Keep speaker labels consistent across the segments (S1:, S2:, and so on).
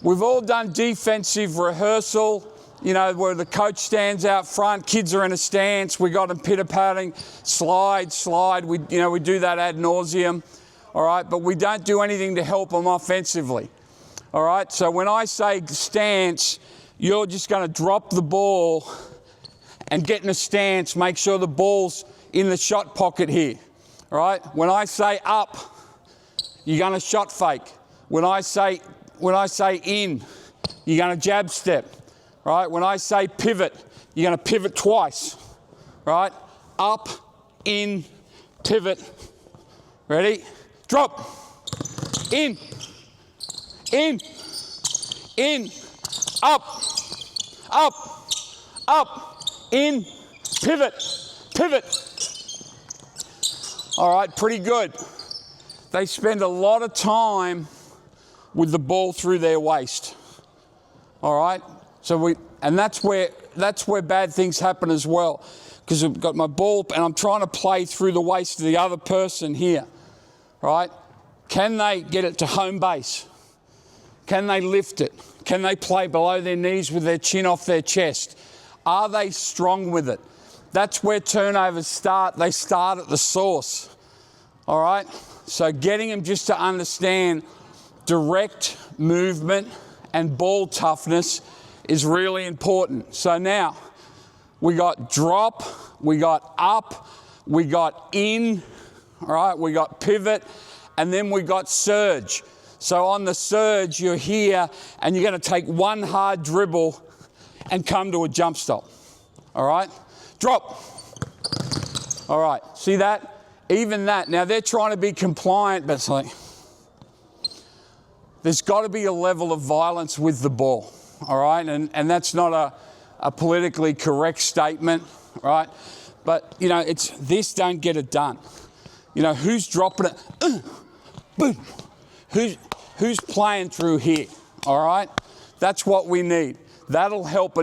S1: We've all done defensive rehearsal, you know, where the coach stands out front, kids are in a stance, we got them pitter-patting, slide, we do that ad nauseum, all right? But we don't do anything to help them offensively, all right? So when I say stance, you're just going to drop the ball and get in a stance, make sure the ball's in the shot pocket here, all right? When I say up, you're going to shot fake. When I say in, you're going to jab step. Right? When I say pivot, you're going to pivot twice. Right? Up, in, pivot. Ready? Drop. In, up, in, pivot. All right, pretty good. They spend a lot of time with the ball through their waist. All right? And that's where bad things happen as well, because I've got my ball and I'm trying to play through the waist of the other person here, right? Can they get it to home base? Can they lift it? Can they play below their knees with their chin off their chest? Are they strong with it? That's where turnovers start. They start at the source, all right? So getting them just to understand direct movement and ball toughness is really important. So now we got drop, we got up, we got in, all right, we got pivot, and then we got surge. So on the surge, you're here and you're going to take one hard dribble and come to a jump stop, all right? Drop. All right, see that? Even that. Now they're trying to be compliant, but it's like, there's got to be a level of violence with the ball, all right? And that's not a politically correct statement, right? But, you know, it's this don't get it done. You know, who's dropping it? Boom. Who's playing through here, all right? That's what we need. That'll help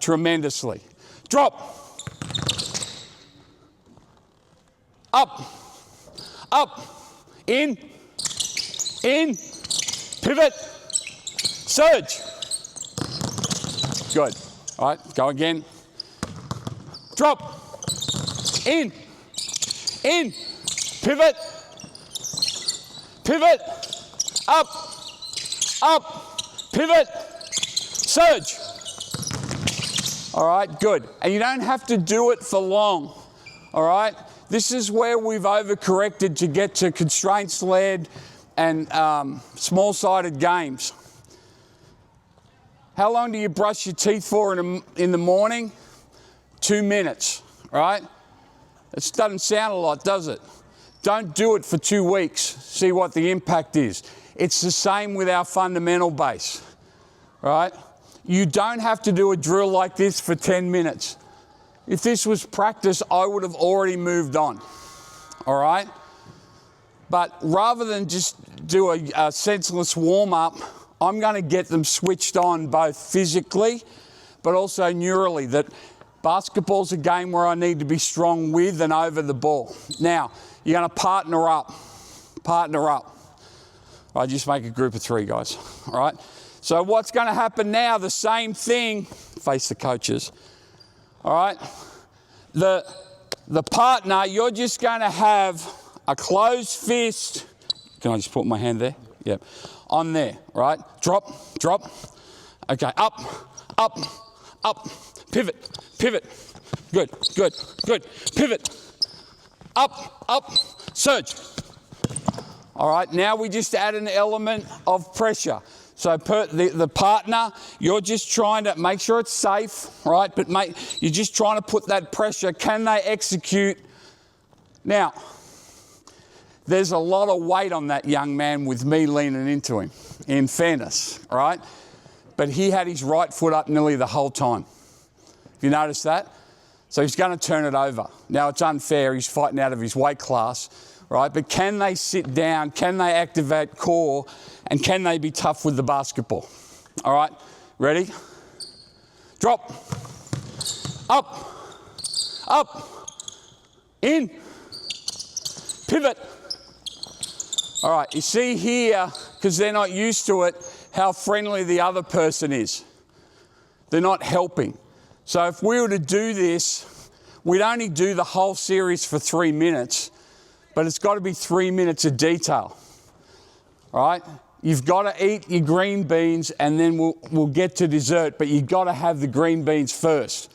S1: tremendously. Drop. Up. In. Pivot, surge. Good. All right, go again. Drop. In. Pivot. Up. Pivot. Surge. All right, good. And you don't have to do it for long. All right? This is where we've overcorrected to get to constraints-led and small-sided games. How long do you brush your teeth for in the morning? 2 minutes, right? It doesn't sound a lot, does it? Don't do it for 2 weeks. See what the impact is. It's the same with our fundamental base, right? You don't have to do a drill like this for 10 minutes. If this was practice, I would have already moved on, all right? But rather than just do a senseless warm-up, I'm going to get them switched on both physically but also neurally, that basketball's a game where I need to be strong with and over the ball. Now, you're going to partner up. All right, just make a group of 3, guys, all right? So what's going to happen now, the same thing, face the coaches, all right? The partner, you're just going to have a closed fist. Can I just put my hand there? Yep. On there, right? Drop. Okay, up. Pivot. Good. Pivot. Up. Surge. All right, now we just add an element of pressure. So the partner, you're just trying to make sure it's safe, right? But you're just trying to put that pressure. Can they execute? Now, there's a lot of weight on that young man with me leaning into him, in fairness, right? But he had his right foot up nearly the whole time. Have you noticed that? So he's going to turn it over. Now, it's unfair. He's fighting out of his weight class, right? But can they sit down? Can they activate core? And can they be tough with the basketball? All right, ready? Drop. Up. In. Pivot. All right, you see here, because they're not used to it, how friendly the other person is. They're not helping. So if we were to do this, we'd only do the whole series for 3 minutes, but it's got to be 3 minutes of detail. All right? You've got to eat your green beans and then we'll get to dessert, but you've got to have the green beans first.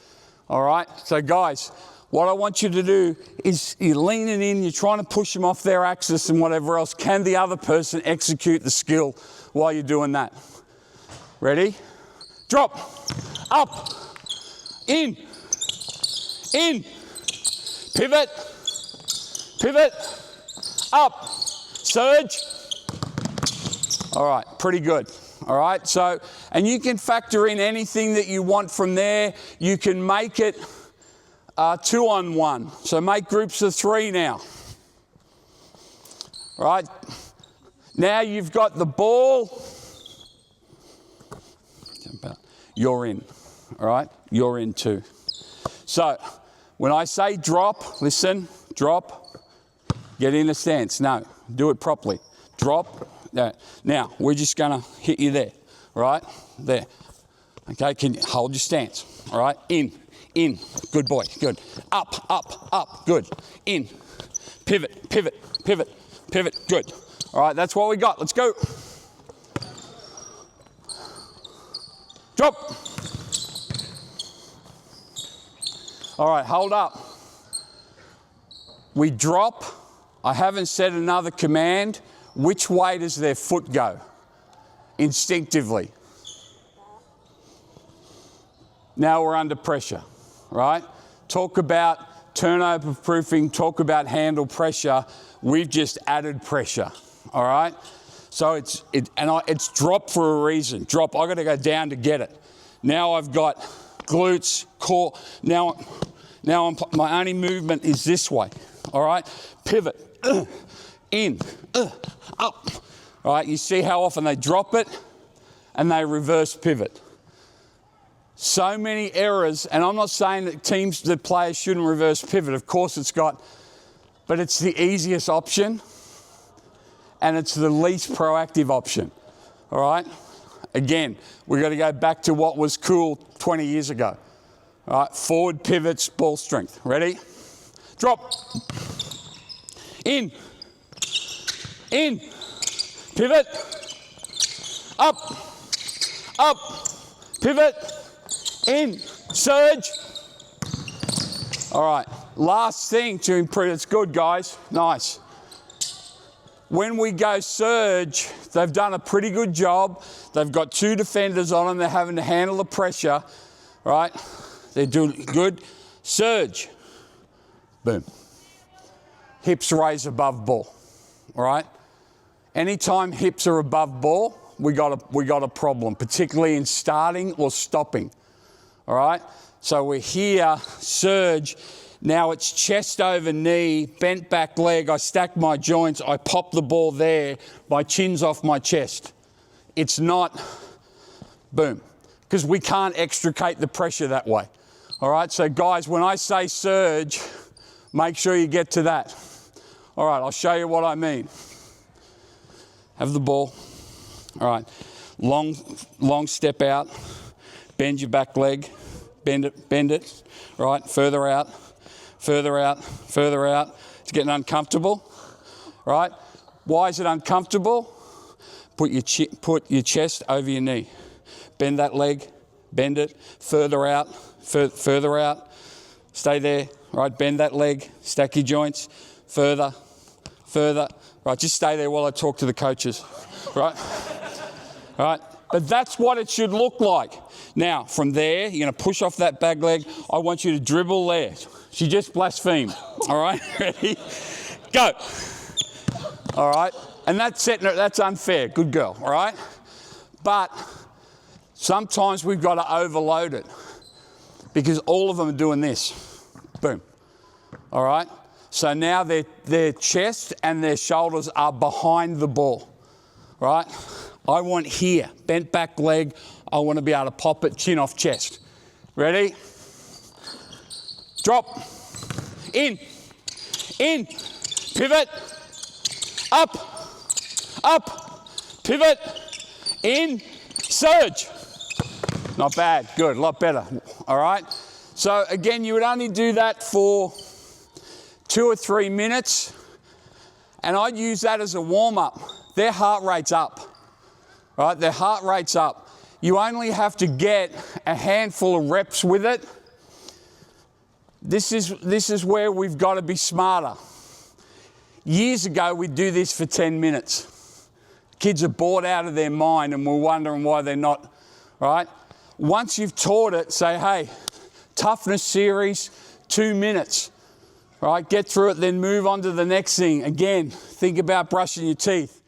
S1: All right? So guys, what I want you to do is you're leaning in, you're trying to push them off their axis and whatever else. Can the other person execute the skill while you're doing that? Ready? Drop, up, in, pivot, up, surge. All right, pretty good. All right, so, and you can factor in anything that you want from there. You can make it 2-on-1. So make groups of 3 now. All right, now you've got the ball. You're in, all right? You're in too. So when I say drop, listen, drop, get in a stance. No, do it properly. Drop. Now, we're just going to hit you there, right? There. Okay, can you hold your stance, all right? In, good boy, good. Up, good. In, pivot, good. All right, that's what we got. Let's go. Drop. All right, hold up. We drop. I haven't said another command. Which way does their foot go? Instinctively. Now we're under pressure, right? Talk about turnover proofing, talk about handle pressure. We've just added pressure, all right? So it's drop for a reason. Drop, I've got to go down to get it. Now I've got glutes, core. Now my only movement is this way, all right? Pivot, in, up. All right, you see how often they drop it and they reverse pivot. So many errors, and I'm not saying that players shouldn't reverse pivot. Of course but it's the easiest option and it's the least proactive option, all right? Again, we've got to go back to what was cool 20 years ago. All right, forward pivots, ball strength. Ready? Drop. In, pivot, up, pivot, in, surge. All right, last thing to improve, it's good guys, nice. When we go surge, they've done a pretty good job. They've got 2 defenders on them, they're having to handle the pressure, right? They're doing good. Surge, boom. Hips raise above ball, all right? Anytime hips are above ball, we got a problem, particularly in starting or stopping, all right? So we're here, surge. Now it's chest over knee, bent back leg. I stack my joints. I pop the ball there. My chin's off my chest. It's not boom, because we can't extricate the pressure that way. All right, so guys, when I say surge, make sure you get to that. All right, I'll show you what I mean. Have the ball. All right, long step out. Bend your back leg. Bend it. All right, further out. It's getting uncomfortable, right? Why is it uncomfortable? Put your chest over your knee. Bend that leg, bend it, further out. Stay there, right? Bend that leg, stack your joints, further. Right, just stay there while I talk to the coaches, right? All right, but that's what it should look like. Now, from there, you're gonna push off that back leg. I want you to dribble there. She just blasphemed, all right? Ready? Go. All right, and that's unfair, good girl, all right? But sometimes we've got to overload it because all of them are doing this, boom, all right? So now their chest and their shoulders are behind the ball, right? I want here, bent back leg, I want to be able to pop it, chin off chest. Ready? Drop, in, pivot, up, pivot, in, Surge. Not bad, good, a lot better, all right? So again, you would only do that for 2 or 3 minutes, and I'd use that as a warm-up. Their heart rate's up, right? Their heart rate's up. You only have to get a handful of reps with it. This is where we've got to be smarter. Years ago, we'd do this for 10 minutes. Kids are bored out of their mind and we're wondering why they're not, right? Once you've taught it, say, hey, toughness series, 2 minutes, right? Get through it, then move on to the next thing. Again, think about brushing your teeth.